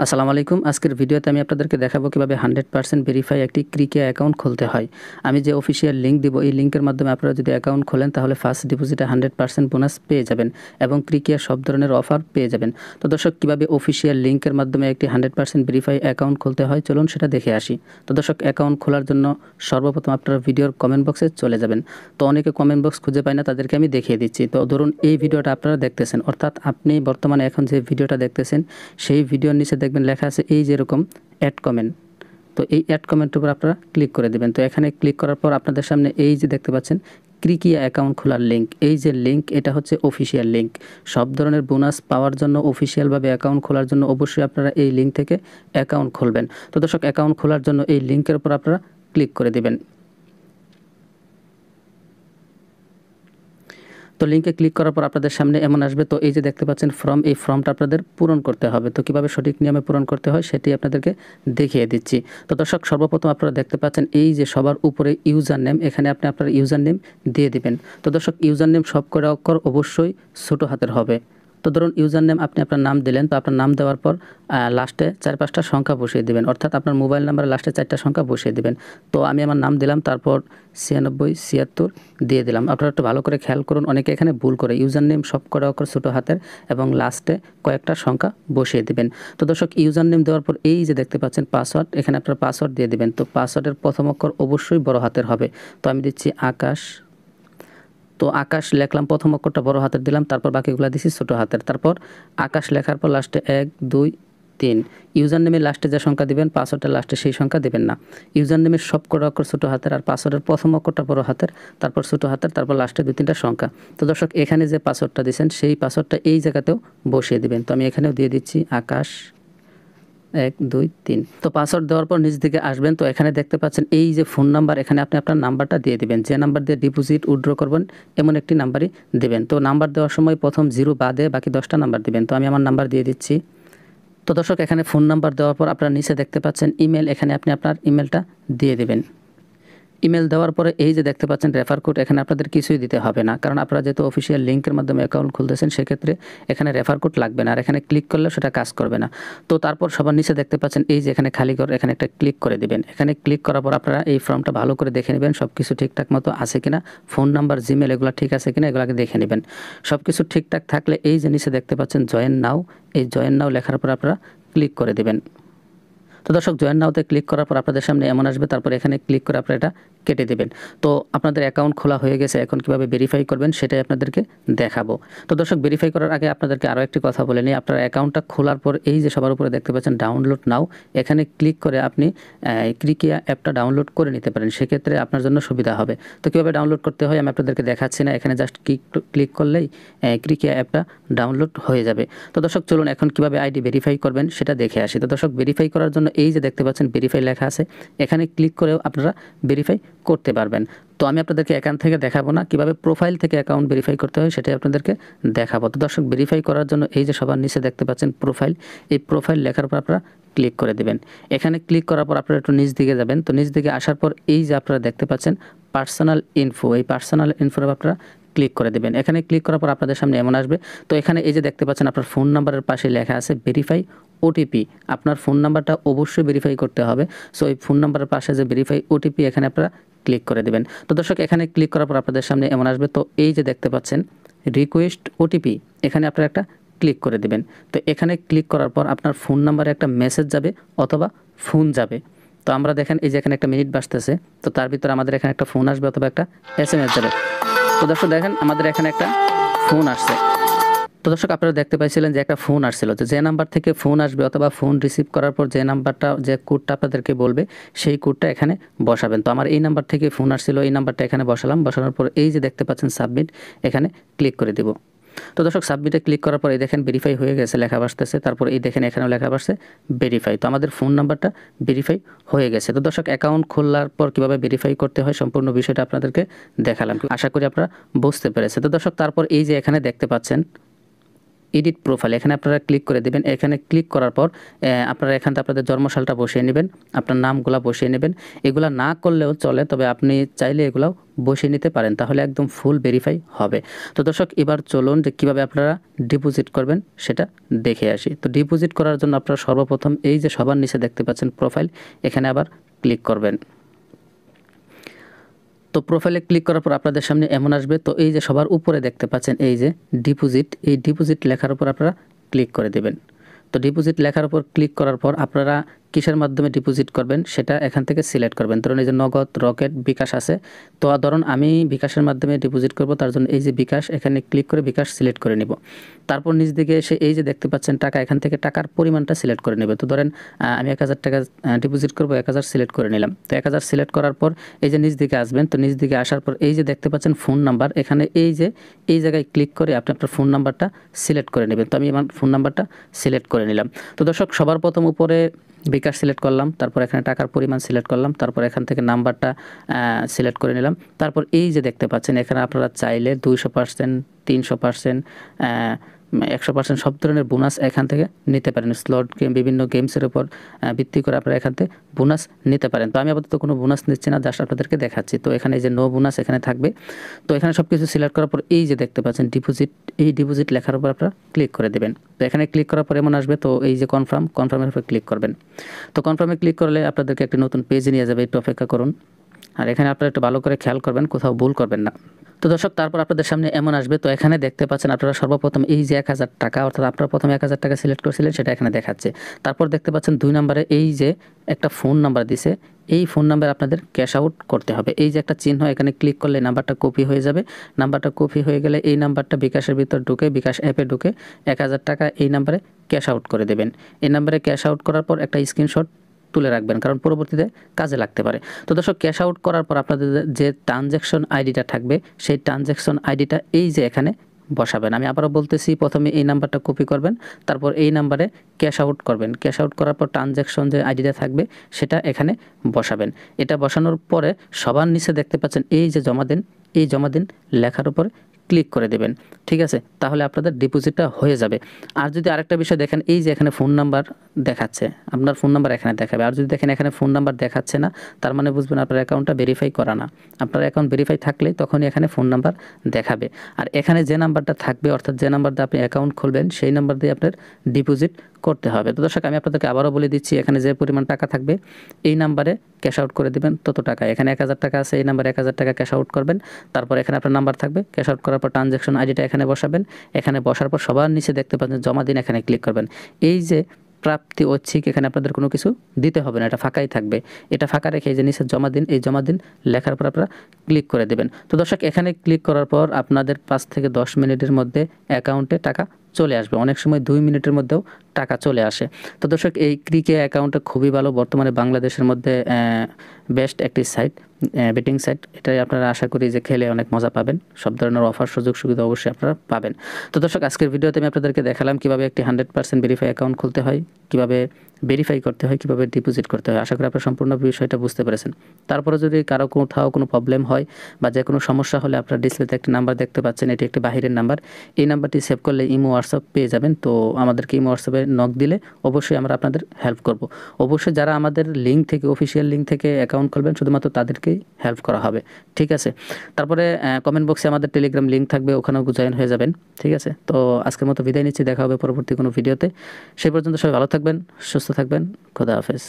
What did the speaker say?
আসসালামু আলাইকুম। আজকের ভিডিওতে আমি আপনাদেরকে দেখাবো কিভাবে 100% ভেরিফাই একটি ক্রিকে অ্যাকাউন্ট খুলতে হয়। আমি যে অফিসিয়াল লিঙ্ক দিব, এই লিঙ্কের মাধ্যমে আপনারা যদি অ্যাকাউন্ট খোলেন তাহলে ফার্স্ট ডিপোজিটে 100% বোনাস পেয়ে যাবেন এবং ক্রিকের সব ধরনের অফার পেয়ে যাবেন। তো দর্শক, কিভাবে অফিসিয়াল লিঙ্কের মাধ্যমে একটি 100% ভেরিফাই অ্যাকাউন্ট খুলতে হয় চলুন সেটা দেখে আসি। তো দর্শক, অ্যাকাউন্ট খোলার জন্য সর্বপ্রথম আপনারা ভিডিওর কমেন্ট বক্সে চলে যাবেন। তো অনেকে কমেন্ট বক্স খুঁজে পায় না, তাদেরকে আমি দেখিয়ে দিচ্ছি। তো ধরুন এই ভিডিওটা আপনারা দেখতেছেন, অর্থাৎ আপনি বর্তমানে এখন যে ভিডিওটা দেখতেছেন সেই ভিডিওর নিচে দেখবেন লেখা আছে এই যেরকম অ্যাড কমেন্ট। তো এই অ্যাড কমেন্টের উপর আপনারা ক্লিক করে দেবেন। তো এখানে ক্লিক করার পর আপনাদের সামনে এই যে দেখতে পাচ্ছেন ক্রিকিয়া অ্যাকাউন্ট খোলার লিঙ্ক, এই যে লিঙ্ক, এটা হচ্ছে অফিসিয়াল লিঙ্ক। সব ধরনের বোনাস পাওয়ার জন্য, অফিসিয়ালভাবে অ্যাকাউন্ট খোলার জন্য অবশ্যই আপনারা এই লিঙ্ক থেকে অ্যাকাউন্ট খুলবেন। তো দর্শক, অ্যাকাউন্ট খোলার জন্য এই লিঙ্কের উপর আপনারা ক্লিক করে দেবেন। তো লিঙ্কে ক্লিক করার পর আপনাদের সামনে এমন আসবে। তো এই যে দেখতে পাচ্ছেন ফর্ম, এই ফর্মটা আপনাদের পূরণ করতে হবে। তো কীভাবে সঠিক নিয়মে পূরণ করতে হয় সেটি আপনাদেরকে দেখিয়ে দিচ্ছি। তো দর্শক, সর্বপ্রথম আপনারা দেখতে পাচ্ছেন এই যে সবার উপরে ইউজার নেম, এখানে আপনি আপনার ইউজার নেম দিয়ে দিবেন। তো দর্শক, ইউজার নেম সব কটা অক্ষর অবশ্যই ছোটো হাতের হবে। তো ধরুন ইউজার নেম আপনি আপনার নাম দিলেন, তো আপনার নাম দেওয়ার পর লাস্টে 4-5টা সংখ্যা বসিয়ে দেবেন, অর্থাৎ আপনার মোবাইল নাম্বারের লাস্টে 4টা সংখ্যা বসিয়ে দেবেন। তো আমি আমার নাম দিলাম, তারপর 9676 দিয়ে দিলাম। আপনারা একটু ভালো করে খেয়াল করুন, অনেকে এখানে ভুল করে ইউজার নেম সব কটা অক্ষর ছোটো হাতের এবং লাস্টে কয়েকটা সংখ্যা বসিয়ে দেবেন। তো দর্শক, ইউজার নেম দেওয়ার পর এই যে দেখতে পাচ্ছেন পাসওয়ার্ড, এখানে আপনার পাসওয়ার্ড দিয়ে দেবেন। তো পাসওয়ার্ডের প্রথম অক্ষর অবশ্যই বড় হাতের হবে। তো আমি দিচ্ছি আকাশ। তো আকাশ লেখলাম, প্রথম অক্ষরটা বড় হাতের দিলাম, তারপর বাকিগুলো দিচ্ছি ছোটো হাতের। তারপর আকাশ লেখার পর লাস্টে 1 2 3। ইউজার নেমের লাস্টে যে সংখ্যা দিবেন, পাসওয়ার্ডের লাস্টে সেই সংখ্যা দিবেন না। ইউজার নেমের সব কটা অক্ষর ছোটো হাতের আর পাসওয়ার্ডের প্রথম অক্ষরটা বড় হাতের, তারপর ছোটো হাতের, তারপর লাস্টে 2-3টা সংখ্যা। তো দর্শক, এখানে যে পাসওয়ার্ডটা দিয়েছেন সেই পাসওয়ার্ডটা এই জায়গাতেও বসিয়ে দিবেন। তো আমি এখানেও দিয়ে দিচ্ছি আকাশ 1 2 3। তো পাসওয়ার্ড দেওয়ার পর নিচ দিকে আসবেন। তো এখানে দেখতে পাচ্ছেন এই যে ফোন নাম্বার, এখানে আপনি আপনার নাম্বারটা দিয়ে দিবেন। যে নাম্বার দিয়ে ডিপোজিট উইথড্র করবেন এমন একটি নাম্বারই দিবেন। তো নাম্বার দেওয়ার সময় প্রথম 0 বাদে বাকি 10টা নাম্বার দিবেন। তো আমি আমার নাম্বার দিয়ে দিচ্ছি। তো দর্শক, এখানে ফোন নাম্বার দেওয়ার পর আপনারা নিচে দেখতে পাচ্ছেন ইমেল, এখানে আপনি আপনার ইমেলটা দিয়ে দেবেন। ইমেল দেওয়ার পরে এই যে দেখতে পাচ্ছেন রেফার কোড, এখানে আপনাদের কিছুই দিতে হবে না, কারণ আপনারা যেহেতু অফিসিয়াল লিঙ্কের মাধ্যমে অ্যাকাউন্ট খুলতেছেন সেক্ষেত্রে এখানে রেফার কোড লাগবে না, আর এখানে ক্লিক করলেও সেটা কাজ করবে না। তো তারপর সবার নিচে দেখতে পাচ্ছেন এই যে এখানে খালি ঘর, এখানে একটা ক্লিক করে দিবেন। এখানে ক্লিক করার পর আপনারা এই ফর্মটা ভালো করে দেখে নেবেন সব কিছু ঠিকঠাক মতো আছে কিনা, ফোন নাম্বার, জিমেল এগুলো ঠিক আছে কিনা এগুলোকে দেখে নেবেন। সব কিছু ঠিকঠাক থাকলে এই যে নিচে দেখতে পাচ্ছেন জয়েন নাও, এই জয়েন নাও লেখার পর আপনারা ক্লিক করে দেবেন। তো দর্শক, জয়েন নাওতে ক্লিক করার পর আপনাদের সামনে এমন আসবে, তারপর এখানে ক্লিক করে আপনারা এটা কেটে দেবেন। তো আপনাদের অ্যাকাউন্ট খোলা হয়ে গেছে, এখন কীভাবে ভেরিফাই করবেন সেটাই আপনাদেরকে দেখাবো। তো দর্শক, ভেরিফাই করার আগে আপনাদেরকে আরও একটি কথা বলে নিই। আপনার অ্যাকাউন্টটা খোলার পর এই যে সবার উপরে দেখতে পাচ্ছেন ডাউনলোড নাও, এখানে ক্লিক করে আপনি ক্রিকিয়া অ্যাপটা ডাউনলোড করে নিতে পারেন, সেক্ষেত্রে আপনার জন্য সুবিধা হবে। তো কীভাবে ডাউনলোড করতে হয় আমি আপনাদেরকে দেখাচ্ছি না, এখানে জাস্ট ক্লিক করলেই ক্রিকিয়া অ্যাপটা ডাউনলোড হয়ে যাবে। তো দর্শক, চলুন এখন কীভাবে আইডি ভেরিফাই করবেন সেটা দেখে আসি। তো দর্শক, ভেরিফাই করার জন্য এই যে দেখতে পাচ্ছেন ভেরিফাই লেখা আছে, এখানে ক্লিক করেও আপনারা ভেরিফাই করতে পারবেন। তো আমি আপনাদেরকে এখান থেকে দেখাবো না, কিভাবে প্রোফাইল থেকে অ্যাকাউন্ট ভেরিফাই করতে হয় সেটাই আপনাদেরকে দেখাবো। তো দর্শক, ভেরিফাই করার জন্য এই যে সবার নিচে দেখতে পাচ্ছেন প্রোফাইল, এই প্রোফাইল লেখার পর আপনারা ক্লিক করে দেবেন। এখানে ক্লিক করার পর আপনারা একটু নিচ দিকে যাবেন। তো নিচ দিকে আসার পর এই যে আপনারা দেখতে পাচ্ছেন পার্সোনাল ইনফো, এই পার্সোনাল ইনফোর আপনারা ক্লিক করে দেবেন। এখানে ক্লিক করার পর আপনাদের সামনে এমন আসবে। তো এখানে এই যে দেখতে পাচ্ছেন আপনার ফোন নাম্বারের পাশে লেখা আছে ভেরিফাই ওটিপি, আপনার ফোন নাম্বারটা অবশ্যই ভেরিফাই করতে হবে। সো এই ফোন নাম্বারের পাশে যে ভেরিফাই ওটিপি, এখানে আপনারা ক্লিক করে দেবেন। তো দর্শক, এখানে ক্লিক করার পর আপনাদের সামনে এমন আসবে। তো এই যে দেখতে পাচ্ছেন রিকোয়েস্ট ওটিপি, এখানে আপনারা একটা ক্লিক করে দেবেন। তো এখানে ক্লিক করার পর আপনার ফোন নাম্বারে একটা মেসেজ যাবে অথবা ফোন যাবে। তো আমরা দেখেন এই যে এখানে একটা মিনিট বাজতেছে, তো তার ভিতরে আমাদের এখানে একটা ফোন আসবে অথবা একটা SMS যাবে। তো দর্শক দেখেন আমাদের এখানে একটা ফোন আসছে। তো দর্শক, আপনারা দেখতে পাইছিলেন যে একটা ফোন আসছিল, যে নাম্বার থেকে ফোন আসবে অথবা ফোন রিসিভ করার পর যে নাম্বারটা, যে কোডটা আপনাদেরকে বলবে সেই কোডটা এখানে বসাবেন। তো আমার এই নাম্বার থেকে ফোন আসছিল, এই নাম্বারটা এখানে বসালাম। বসানোর পর এই যে দেখতে পাচ্ছেন সাবমিট, এখানে ক্লিক করে দেব। তো দর্শক, সাবমিটে ক্লিক করার পর এই দেখেন ভেরিফাই হয়ে গেছে লেখা আসতেছে, তারপর এই দেখেন এখানেও লেখা আসছে ভেরিফাই। তো আমাদের ফোন নাম্বারটা ভেরিফাই হয়ে গেছে। তো দর্শক, অ্যাকাউন্ট খোলার পর কীভাবে ভেরিফাই করতে হয় সম্পূর্ণ বিষয়টা আপনাদেরকে দেখালাম, আশা করি আপনারা বুঝতে পেরেছেন। তো দর্শক, তারপর এই যে এখানে দেখতে পাচ্ছেন এডিট প্রোফাইল, এখানে আপনারা ক্লিক করে দেবেন। এখানে ক্লিক করার পর আপনারা এখানটা আপনাদের জন্মসালটা বসিয়ে নেবেন, আপনার নামগুলা বসিয়ে নেবেন। এগুলা না করলেও চলে, তবে আপনি চাইলে এগুলাও বসিয়ে নিতে পারেন, তাহলে একদম ফুল ভেরিফাই হবে। তো দর্শক এবার চলুন যে কীভাবে আপনারা ডিপোজিট করবেন সেটা দেখে আসি। তো ডিপোজিট করার জন্য আপনারা সর্বপ্রথম এই যে সবার নিচে দেখতে পাচ্ছেন প্রোফাইল, এখানে আবার ক্লিক করবেন। তো প্রোফাইলে ক্লিক করার পর আপনাদের সামনে এমন আসবে। তো এই যে সবার উপরে দেখতে পাচ্ছেন এই যে ডিপোজিট, এই ডিপোজিট লেখার উপর আপনারা ক্লিক করে দেবেন। তো ডিপোজিট লেখার উপর ক্লিক করার পর আপনারা কিসের মাধ্যমে ডিপোজিট করবেন সেটা এখান থেকে সিলেক্ট করবেন। ধরুন এই যে নগদ, রকেট, বিকাশ আছে। তো ধরুন আমি বিকাশের মাধ্যমে ডিপোজিট করব, তার জন্য এই যে বিকাশ, এখানে ক্লিক করে বিকাশ সিলেক্ট করে নিব। তারপর নিচ দিকে এসে এই যে দেখতে পাচ্ছেন টাকা, এখান থেকে টাকার পরিমাণটা সিলেক্ট করে নেবে। তো ধরেন আমি 1000 টাকা ডিপোজিট করব, 1000 সিলেক্ট করে নিলাম। তো 1000 সিলেক্ট করার পর এই যে নিচ দিকে আসবেন। তো নিচ দিকে আসার পর এই যে দেখতে পাচ্ছেন ফোন নাম্বার, এখানে এই যে এই জায়গায় ক্লিক করে আপনি আপনার ফোন নাম্বারটা সিলেক্ট করে নেবেন। তো আমি আমার ফোন নাম্বারটা সিলেক্ট করে নিলাম। তো দর্শক সবার প্রথম উপরে বিকাশ সিলেক্ট করলাম, তারপর এখানে টাকার পরিমাণ সিলেক্ট করলাম, তারপর এখান থেকে নাম্বারটা সিলেক্ট করে নিলাম। তারপর এই যে দেখতে পাচ্ছেন এখানে আপনারা চাইলে 200%, 300%, 100% সব ধরনের বোনাস এখান থেকে নিতে পারেন। স্লট গেম, বিভিন্ন গেমসের উপর ভিত্তি করে আপনারা এখান থেকে বোনাস নিতে পারেন। তো আমি আপাতত কোনো বোনাস নিচ্ছি না, জাস্ট আপনাদেরকে দেখাচ্ছি। তো এখানে এই যে নো বোনাস এখানে থাকবে। তো এখানে সব কিছু সিলেক্ট করার পর এই যে দেখতে পাচ্ছেন ডিপোজিট, এই ডিপোজিট লেখার উপর আপনারা ক্লিক করে দেবেন। তো এখানে ক্লিক করার পর এমন আসবে। তো এই যে কনফার্মের উপর ক্লিক করবেন। তো কনফার্মে ক্লিক করলে আপনাদেরকে একটি নতুন পেজে নিয়ে যাবে, একটু অপেক্ষা করুন। আর এখানে আপনারা একটু ভালো করে খেয়াল করবেন, কোথাও ভুল করবেন না। তো দর্শক তারপর আপনাদের সামনে এমন আসবে। তো এখানে দেখতে পাচ্ছেন আপনারা সর্বপ্রথম এই যে 1000 টাকা, অর্থাৎ আপনারা প্রথমে 1000 টাকা সিলেক্ট করেছিলেন সেটা এখানে দেখাচ্ছে। তারপর দেখতে পাচ্ছেন 2 নম্বরে এই যে একটা ফোন নাম্বার দিছে, এই ফোন নাম্বার আপনাদের ক্যাশ আউট করতে হবে। এই যে একটা চিহ্ন, এখানে ক্লিক করলে নাম্বারটা কপি হয়ে যাবে। নাম্বারটা কপি হয়ে গেলে এই নাম্বারটা বিকাশের ভিতর ঢুকে, বিকাশ অ্যাপে ঢুকে 1000 টাকা এই নাম্বারে ক্যাশ আউট করে দেবেন। এই নাম্বারে ক্যাশ আউট করার পর একটা স্ক্রিনশট তুলে রাখবেন, কারণ পরবর্তীতে কাজে লাগতে পারে। তো দর্শক ক্যাশ আউট করার পর আপনাদের যে ট্রানজ্যাকশন আইডিটা থাকবে, সেই ট্রানজ্যাকশন আইডিটা এই যে এখানে বসাবেন। আমি আবারও বলতেছি, প্রথমে এই নাম্বারটা কপি করবেন, তারপর এই নাম্বারে ক্যাশ আউট করবেন। ক্যাশ আউট করার পর ট্রানজ্যাকশন যে আইডিটা থাকবে সেটা এখানে বসাবেন। এটা বসানোর পরে সবার নিচে দেখতে পাচ্ছেন এই যে জমা দিন, এই জমা দিন লেখার উপর ক্লিক করে দেবেন। ঠিক আছে, তাহলে আপনাদের ডিপোজিটটা হয়ে যাবে। আর যদি আরেকটা বিষয় দেখেন, এই যে এখানে ফোন নাম্বার দেখাচ্ছে, আপনার ফোন নাম্বার এখানে দেখাবে। আর যদি দেখেন এখানে ফোন নাম্বার দেখাচ্ছে না, তার মানে বুঝবেন আপনার অ্যাকাউন্টটা ভেরিফাই করা না। আপনার অ্যাকাউন্ট ভেরিফাই থাকলে তখনই এখানে ফোন নাম্বার দেখাবে। আর এখানে যে নাম্বারটা থাকবে, অর্থাৎ যে নাম্বার দিয়ে আপনি অ্যাকাউন্ট খুলবেন, সেই নাম্বার দিয়ে আপনার ডিপোজিট করতে হবে। তো দর্শক আমি আপনাদেরকে আবারও বলে দিচ্ছি, এখানে যে পরিমাণ টাকা থাকবে এই নাম্বারে ক্যাশ আউট করে দেবেন তত টাকা। এখানে 1000 টাকা আছে, এই নাম্বারে 1000 টাকা ক্যাশ আউট করবেন। তারপর এখানে আপনার নাম্বার থাকবে, ক্যাশ আউট করার পর ট্রানজ্যাকশন আইডিটা এখানে বসাবেন। এখানে বসার পর সবার নিচে দেখতে পাচ্ছেন জমা দিন, এখানে ক্লিক করবেন। এই যে প্রাপ্তি ঐচ্ছিক, এখানে আপনাদের কোনো কিছু দিতে হবে না, এটা ফাঁকাই থাকবে। এটা ফাঁকা রেখে এই যে নিচে জমা দিন, এই জমা দিন লেখার পর আপনারা ক্লিক করে দেবেন। তো দর্শক এখানে ক্লিক করার পর আপনাদের 5 থেকে 10 মিনিটের মধ্যে অ্যাকাউন্টে টাকা চলে আসবে। অনেক সময় 2 মিনিটের মধ্যেও টাকা চলে আসে। তো দর্শক এই ক্রিকে অ্যাকাউন্টটা খুবই ভালো, বর্তমানে বাংলাদেশের মধ্যে বেস্ট একটি সাইট, বেটিং সাইট। এটাই আপনারা আশা করি যে খেলে অনেক মজা পাবেন। সব ধরনের অফার, সুযোগ সুবিধা অবশ্যই আপনারা পাবেন। তো দর্শক আজকের ভিডিওতে আমি আপনাদেরকে দেখালাম কীভাবে একটি 100% ভেরিফাই অ্যাকাউন্ট খুলতে হয়, কীভাবে ভেরিফাই করতে হয়, কীভাবে ডিপোজিট করতে হয়। আশা করি আপনারা সম্পূর্ণ বিষয়টা বুঝতে পেরেছেন। তারপরে যদি কারো কোথাও কোনো প্রবলেম হয় বা যে কোনো সমস্যা হলে আপনারা ডিসপ্লেতে একটি নাম্বার দেখতে পাচ্ছেন, এটি একটি বাহিরের নাম্বার। এই নাম্বারটি সেভ করলে ইমো, হোয়াটসঅ্যাপ পেয়ে যাবেন। তো আমাদেরকে ইমো, হোয়াটসঅ্যাপে নক দিলে অবশ্যই আমরা আপনাদের হেল্প করব। অবশ্যই যারা আমাদের লিঙ্ক থেকে, অফিসিয়াল লিঙ্ক থেকে অ্যাকাউন্ট খুলবেন, শুধুমাত্র তাদেরকেই হেল্প করা হবে। ঠিক আছে, তারপরে কমেন্ট বক্সে আমাদের টেলিগ্রাম লিঙ্ক থাকবে, ওখানেও জয়েন হয়ে যাবেন। ঠিক আছে, তো আজকের মতো বিদায় নিচ্ছি, দেখা হবে পরবর্তী কোনো ভিডিওতে। সেই পর্যন্ত সবাই ভালো থাকবেন, সুস্থ থাকবেন, খোদা হাফেজ।